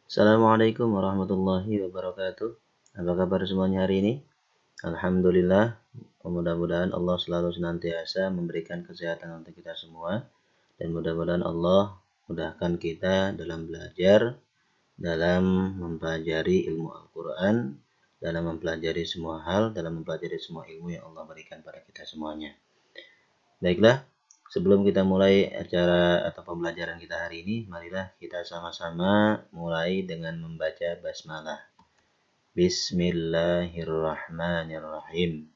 Assalamualaikum warahmatullahi wabarakatuh. Apa kabar semuanya hari ini? Alhamdulillah. Mudah-mudahan Allah selalu senantiasa memberikan kesehatan untuk kita semua. Dan mudah-mudahan Allah mudahkan kita dalam belajar, dalam mempelajari ilmu Al-Quran, dalam mempelajari semua hal, dalam mempelajari semua ilmu yang Allah berikan pada kita semuanya. Baiklah, sebelum kita mulai acara atau pembelajaran kita hari ini, marilah kita sama-sama mulai dengan membaca basmalah. Bismillahirrahmanirrahim.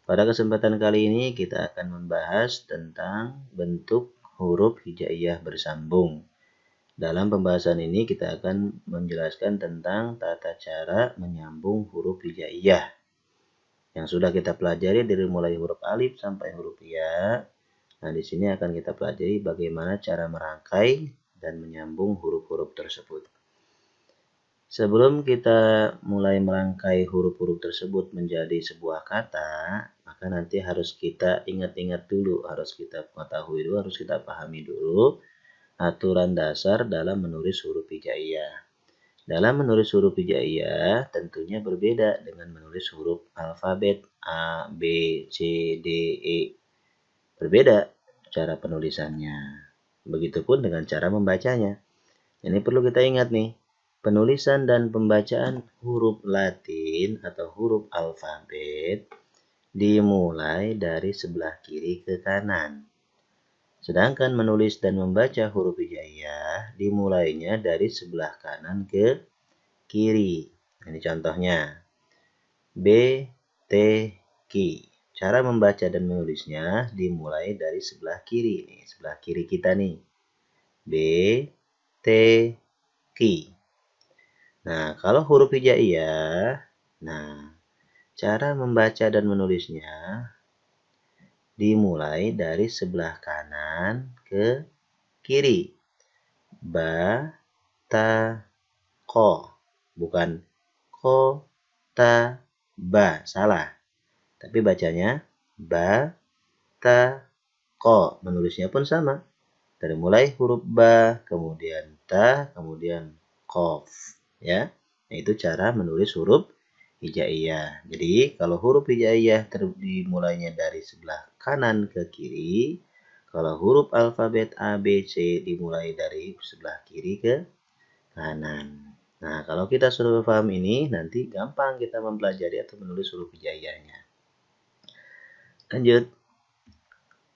Pada kesempatan kali ini kita akan membahas tentang bentuk huruf hijaiyah bersambung. Dalam pembahasan ini kita akan menjelaskan tentang tata cara menyambung huruf hijaiyah yang sudah kita pelajari dari mulai huruf alif sampai huruf ya. Nah, di sini akan kita pelajari bagaimana cara merangkai dan menyambung huruf-huruf tersebut. Sebelum kita mulai merangkai huruf-huruf tersebut menjadi sebuah kata, maka nanti harus kita ingat-ingat dulu, harus kita ketahui dulu, harus kita pahami dulu aturan dasar dalam menulis huruf hijaiyah. Dalam menulis huruf hijaiyah tentunya berbeda dengan menulis huruf alfabet A, B, C, D, E. Berbeda cara penulisannya. Begitupun dengan cara membacanya. Ini perlu kita ingat nih. Penulisan dan pembacaan huruf Latin atau huruf alfabet dimulai dari sebelah kiri ke kanan. Sedangkan menulis dan membaca huruf hijaiyah dimulainya dari sebelah kanan ke kiri. Ini contohnya. B, T, Q. Cara membaca dan menulisnya dimulai dari sebelah kiri. Nih, sebelah kiri kita nih. B, T, Q. Nah, kalau huruf hijaiyah, nah, cara membaca dan menulisnya dimulai dari sebelah kanan ke kiri. Ba, ta, ko. Bukan ko, ta, ba. Salah. Tapi bacanya ba, ta, ko. Menulisnya pun sama. Dari mulai huruf ba, kemudian ta, kemudian kof. Ya, nah, itu cara menulis huruf hijaiyah. Jadi kalau huruf hijaiyah dimulainya dari sebelah kanan ke kiri, kalau huruf alfabet A, B, C dimulai dari sebelah kiri ke kanan. Nah, kalau kita sudah paham ini, nanti gampang kita mempelajari atau menulis huruf hijaiyahnya. Lanjut.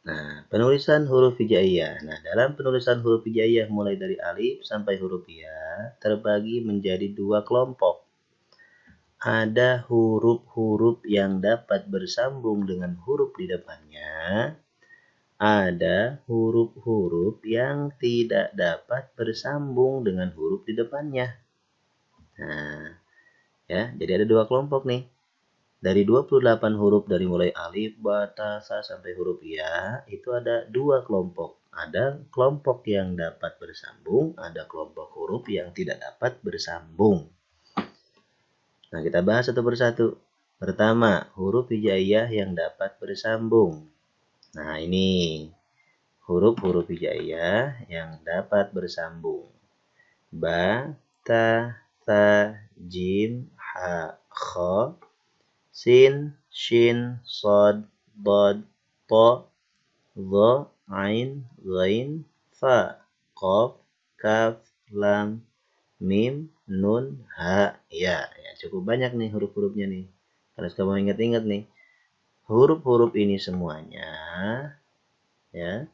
Nah, penulisan huruf hijaiyah. Nah, dalam penulisan huruf hijaiyah mulai dari alif sampai huruf ya terbagi menjadi dua kelompok. Ada huruf-huruf yang dapat bersambung dengan huruf di depannya. Ada huruf-huruf yang tidak dapat bersambung dengan huruf di depannya. Nah, ya, jadi ada dua kelompok nih. Dari 28 huruf dari mulai alif, ba, ta, sa sampai huruf ya, itu ada dua kelompok. Ada kelompok yang dapat bersambung, ada kelompok huruf yang tidak dapat bersambung. Nah, kita bahas satu persatu. Pertama, huruf hijaiyah yang dapat bersambung. Nah, ini huruf-huruf hijaiyah yang dapat bersambung. Ba, ta, tha, jim, ha, kha, sin, shin, sod, dod, to, dha, ain, ghain, fa, qaf, kaf, lam, mim, nun, ha, ya. Ya, cukup banyak nih huruf-hurufnya nih. Harus kamu ingat-ingat nih. Huruf-huruf ini semuanya, ya.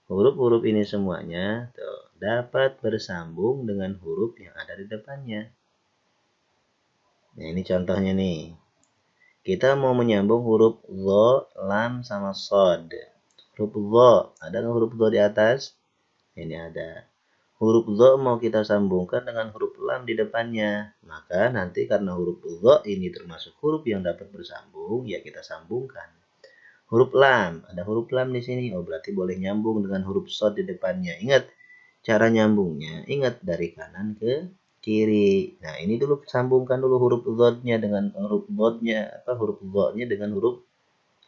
Huruf-huruf ini semuanya tuh, dapat bersambung dengan huruf yang ada di depannya. Nah, ini contohnya nih. Kita mau menyambung huruf dha, lam, sama sod. Huruf dha, ada nggak huruf dha di atas? Ini ada. Huruf dha mau kita sambungkan dengan huruf lam di depannya. Maka nanti karena huruf dha ini termasuk huruf yang dapat bersambung, ya kita sambungkan. Huruf lam, ada huruf lam di sini. Oh, berarti boleh nyambung dengan huruf sod di depannya. Ingat cara nyambungnya. Ingat dari kanan ke kiri. Nah, ini dulu sambungkan dulu huruf dha-nya dengan huruf dha-nya, huruf dha-nya dengan huruf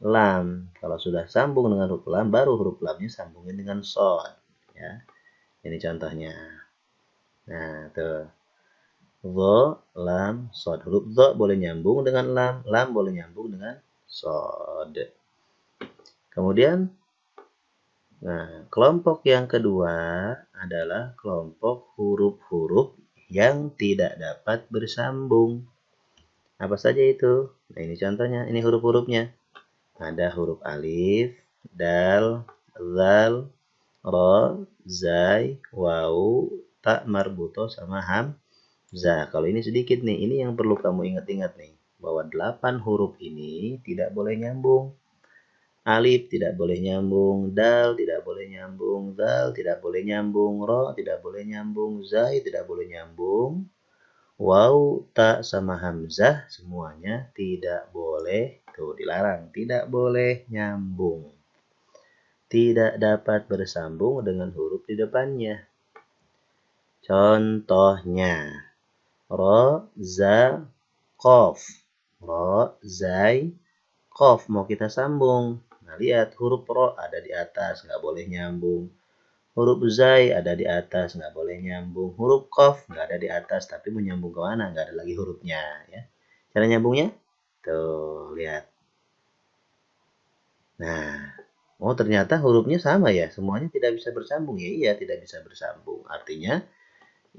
lam. Kalau sudah sambung dengan huruf lam, baru huruf lamnya sambungin dengan shod. Ya, ini contohnya. Nah, tuh. Dho, lam, shod. Huruf dho boleh nyambung dengan lam boleh nyambung dengan shod. Kemudian, nah, kelompok yang kedua adalah kelompok huruf-huruf yang tidak dapat bersambung. Apa saja itu? Nah, ini contohnya, ini huruf-hurufnya. Ada huruf alif, dal, zal, ro, zai, waw, ta marbuto, sama hamzah. Kalau ini sedikit nih, ini yang perlu kamu ingat-ingat nih, bahwa 8 huruf ini tidak boleh nyambung. Alif tidak boleh nyambung, dal tidak boleh nyambung, zal tidak boleh nyambung, ro tidak boleh nyambung, zai tidak boleh nyambung, waw, ta, sama hamzah semuanya tidak boleh, tuh dilarang, tidak boleh nyambung. Tidak dapat bersambung dengan huruf di depannya. Contohnya, ro, za, qof. Ro, zai, qof. Mau kita sambung. Nah, lihat huruf ro ada di atas, nggak boleh nyambung. Huruf zai ada di atas, nggak boleh nyambung. Huruf qof nggak ada di atas, tapi mau nyambung ke mana? Nggak ada lagi hurufnya. Ya. Cara nyambungnya? Tuh, lihat. Nah, oh ternyata hurufnya sama ya, semuanya tidak bisa bersambung. Ya iya, tidak bisa bersambung. Artinya,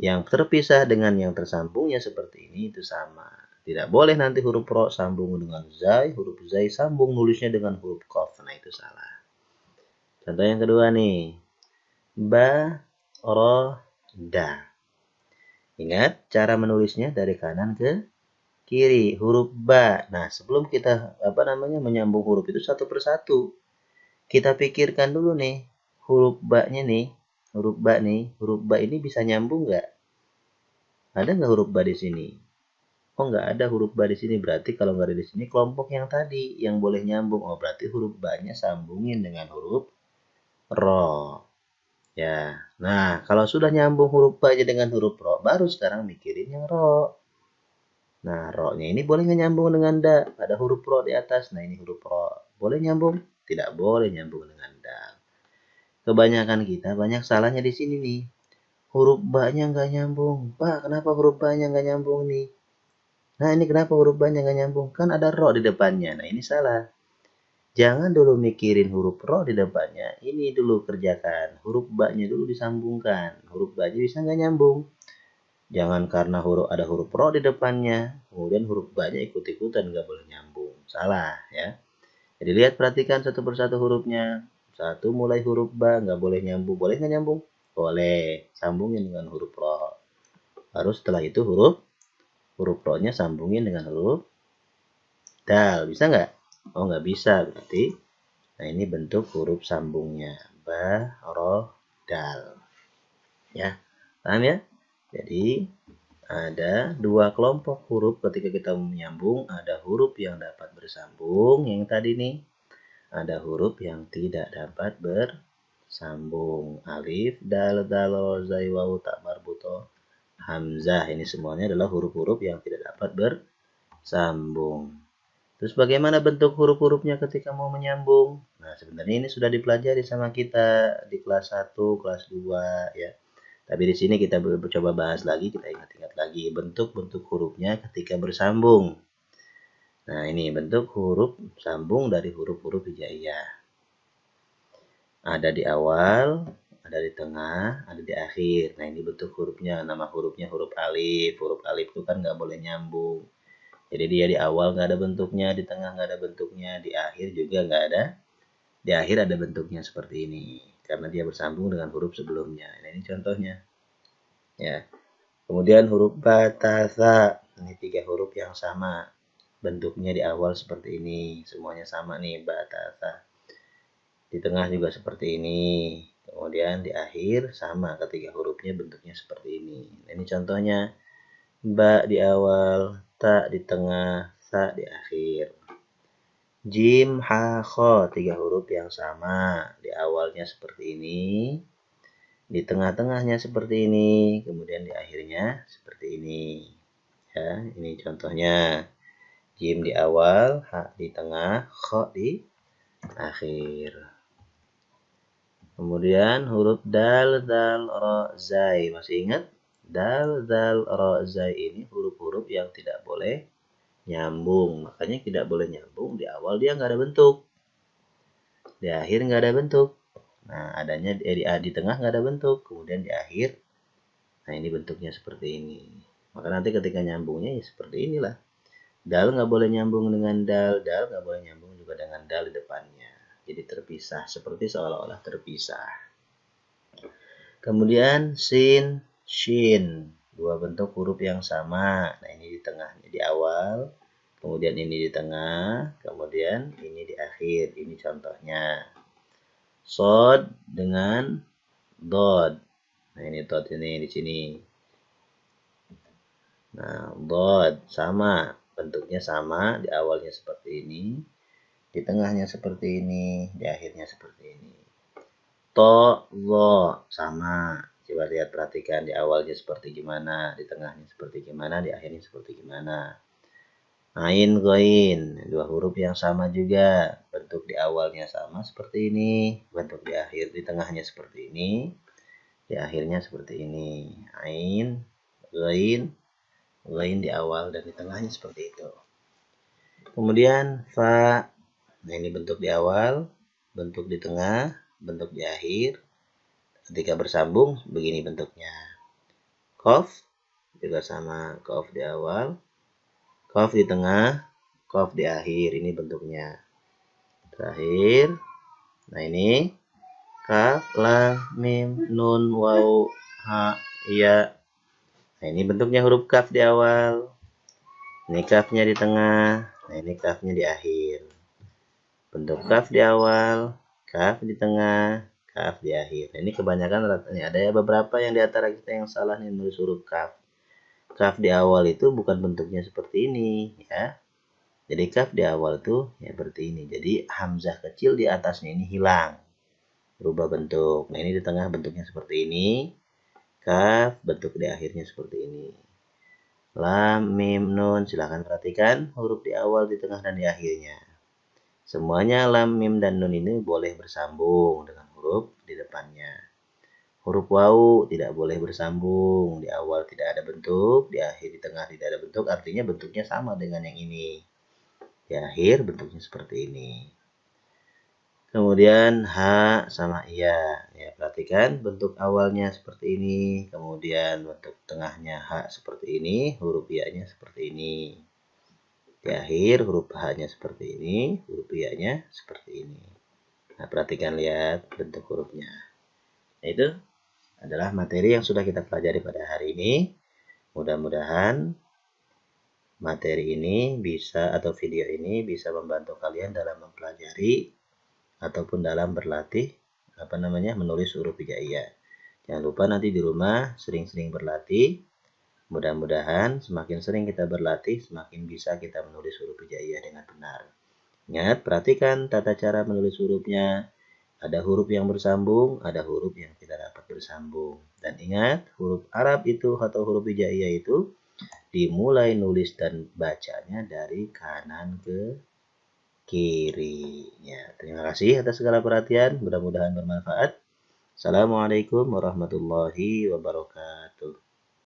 yang terpisah dengan yang tersambungnya seperti ini itu sama. Tidak boleh nanti huruf ro sambung dengan zai, huruf zai sambung nulisnya dengan huruf qof. Nah, itu salah. Contoh yang kedua nih. Ba, ro, da. Ingat cara menulisnya dari kanan ke kiri, huruf ba. Nah, sebelum kita menyambung huruf itu satu persatu, kita pikirkan dulu nih, huruf ba-nya nih, huruf ba ini bisa nyambung nggak? Ada nggak huruf ba di sini? Oh, nggak ada huruf ba di sini. Berarti kalau nggak ada di sini, kelompok yang tadi yang boleh nyambung. Oh, berarti huruf ba-nya sambungin dengan huruf ro. Ya, nah kalau sudah nyambung huruf ba aja dengan huruf ro, baru sekarang mikirin yang ro. Nah, ro-nya ini boleh nggak nyambung dengan da? Ada huruf ro di atas. Nah, ini huruf ro. Boleh nyambung? Tidak boleh nyambung dengan da. Kebanyakan kita banyak salahnya di sini nih. Huruf ba-nya nggak nyambung. Pak, kenapa huruf ba-nya nggak nyambung nih? Nah, ini kenapa huruf ba-nya nggak nyambung? Kan ada ro di depannya. Nah, ini salah. Jangan dulu mikirin huruf ro di depannya. Ini dulu kerjakan. Huruf ba-nya dulu disambungkan. Huruf ba-nya bisa nggak nyambung. Jangan karena ada huruf ro di depannya, kemudian huruf ba-nya ikut-ikutan nggak boleh nyambung. Salah ya. Jadi lihat, perhatikan satu persatu hurufnya. Satu, mulai huruf ba nggak boleh nyambung. Boleh nggak nyambung? Boleh. Sambungin dengan huruf ro. Baru setelah itu huruf ro-nya sambungin dengan huruf dal. Bisa nggak? Oh, nggak bisa. Berarti, nah ini bentuk huruf sambungnya. Ba, ro, dal. Ya, paham ya? Jadi, ada dua kelompok huruf ketika kita menyambung. Ada huruf yang dapat bersambung, yang tadi nih. Ada huruf yang tidak dapat bersambung. Alif, dal, dal, ro, zai, waw, ta marbuto, hamzah. Ini semuanya adalah huruf-huruf yang tidak dapat bersambung. Terus bagaimana bentuk huruf-hurufnya ketika mau menyambung? Nah, sebenarnya ini sudah dipelajari sama kita di kelas 1, kelas 2 ya. Tapi di sini kita coba bahas lagi, kita ingat-ingat lagi bentuk-bentuk hurufnya ketika bersambung. Nah, ini bentuk huruf sambung dari huruf-huruf hijaiyah. Ada di awal, ada di tengah, ada di akhir. Nah, ini bentuk hurufnya. Nama hurufnya huruf alif. Huruf alif itu kan nggak boleh nyambung. Jadi dia di awal nggak ada bentuknya, di tengah nggak ada bentuknya, di akhir juga nggak ada. Di akhir ada bentuknya seperti ini. Karena dia bersambung dengan huruf sebelumnya. Nah, ini contohnya. Ya. Kemudian huruf ba, ta, tha. Ini 3 huruf yang sama. Bentuknya di awal seperti ini. Semuanya sama nih, ba, ta, tha. Di tengah juga seperti ini. Kemudian di akhir sama, ketiga hurufnya bentuknya seperti ini. Nah, ini contohnya. Ba di awal, ta di tengah, tha di akhir. Jim, ha, kho. 3 huruf yang sama. Di awalnya seperti ini. Di tengah-tengahnya seperti ini. Kemudian di akhirnya seperti ini. Ya, ini contohnya. Jim di awal, ha di tengah, kho di akhir. Kemudian huruf dal, zal, ro, zai. Masih ingat? Dal, zal, ro, zai ini huruf-huruf yang tidak boleh nyambung. Makanya tidak boleh nyambung. Di awal dia nggak ada bentuk. Di akhir nggak ada bentuk. Nah, adanya di tengah nggak ada bentuk. Kemudian di akhir, nah ini bentuknya seperti ini. Maka nanti ketika nyambungnya ya seperti inilah. Dal nggak boleh nyambung dengan dal, dal nggak boleh nyambung juga dengan dal di depannya. Jadi terpisah, seperti seolah-olah terpisah. Kemudian sin, shin, dua bentuk huruf yang sama. Nah ini di tengahnya di awal, kemudian ini di tengah, kemudian ini di akhir. Ini contohnya. Sod dengan dod. Nah ini dod ini di sini. Nah dod sama, bentuknya sama, di awalnya seperti ini, di tengahnya seperti ini, di akhirnya seperti ini. To, lo, sama. Coba lihat, perhatikan di awalnya seperti gimana, di tengahnya seperti gimana, di akhirnya seperti gimana. Ain, goin, dua huruf yang sama juga. Bentuk di awalnya sama seperti ini, bentuk di akhir, di tengahnya seperti ini, di akhirnya seperti ini. Ain, goin, goin di awal dan di tengahnya seperti itu. Kemudian fa, nah ini bentuk di awal, bentuk di tengah, bentuk di akhir. Ketika bersambung begini bentuknya. Qaf juga sama, qaf di awal, qaf di tengah, qaf di akhir. Ini bentuknya. Terakhir, nah ini kaf, lam, mim, nun, waw, ha, ya. Nah ini bentuknya huruf kaf di awal. Ini kafnya di tengah, nah ini kafnya di akhir. Bentuk kaf di awal, kaf di tengah, kaf di akhir. Nah, ini kebanyakan ini ada ya beberapa yang di antara kita yang salah nih nulis huruf kaf. Kaf di awal itu bukan bentuknya seperti ini ya. Jadi kaf di awal itu ya seperti ini. Jadi hamzah kecil di atasnya ini hilang. Berubah bentuk. Nah, ini di tengah bentuknya seperti ini. Kaf bentuk di akhirnya seperti ini. Lam, mim, nun. Silahkan perhatikan huruf di awal, di tengah, dan di akhirnya. Semuanya lam, mim, dan nun ini boleh bersambung dengan huruf di depannya. Huruf waw tidak boleh bersambung. Di awal tidak ada bentuk, di akhir, di tengah tidak ada bentuk. Artinya bentuknya sama dengan yang ini. Di akhir bentuknya seperti ini. Kemudian ha sama iya. Ya, perhatikan bentuk awalnya seperti ini. Kemudian bentuk tengahnya ha seperti ini. Huruf iya-nya seperti ini. Di akhir huruf H-nya seperti ini, huruf I-nya seperti ini. Nah, perhatikan lihat bentuk hurufnya. Nah, itu adalah materi yang sudah kita pelajari pada hari ini. Mudah-mudahan materi ini bisa atau video ini bisa membantu kalian dalam mempelajari ataupun dalam berlatih menulis huruf hijaiyah. Jangan lupa nanti di rumah sering-sering berlatih. Mudah-mudahan semakin sering kita berlatih, semakin bisa kita menulis huruf hijaiyah dengan benar. Ingat, perhatikan tata cara menulis hurufnya. Ada huruf yang bersambung, ada huruf yang tidak dapat bersambung. Dan ingat, huruf Arab itu atau huruf hijaiyah itu dimulai nulis dan bacanya dari kanan ke kiri. Ya, terima kasih atas segala perhatian. Mudah-mudahan bermanfaat. Assalamualaikum warahmatullahi wabarakatuh.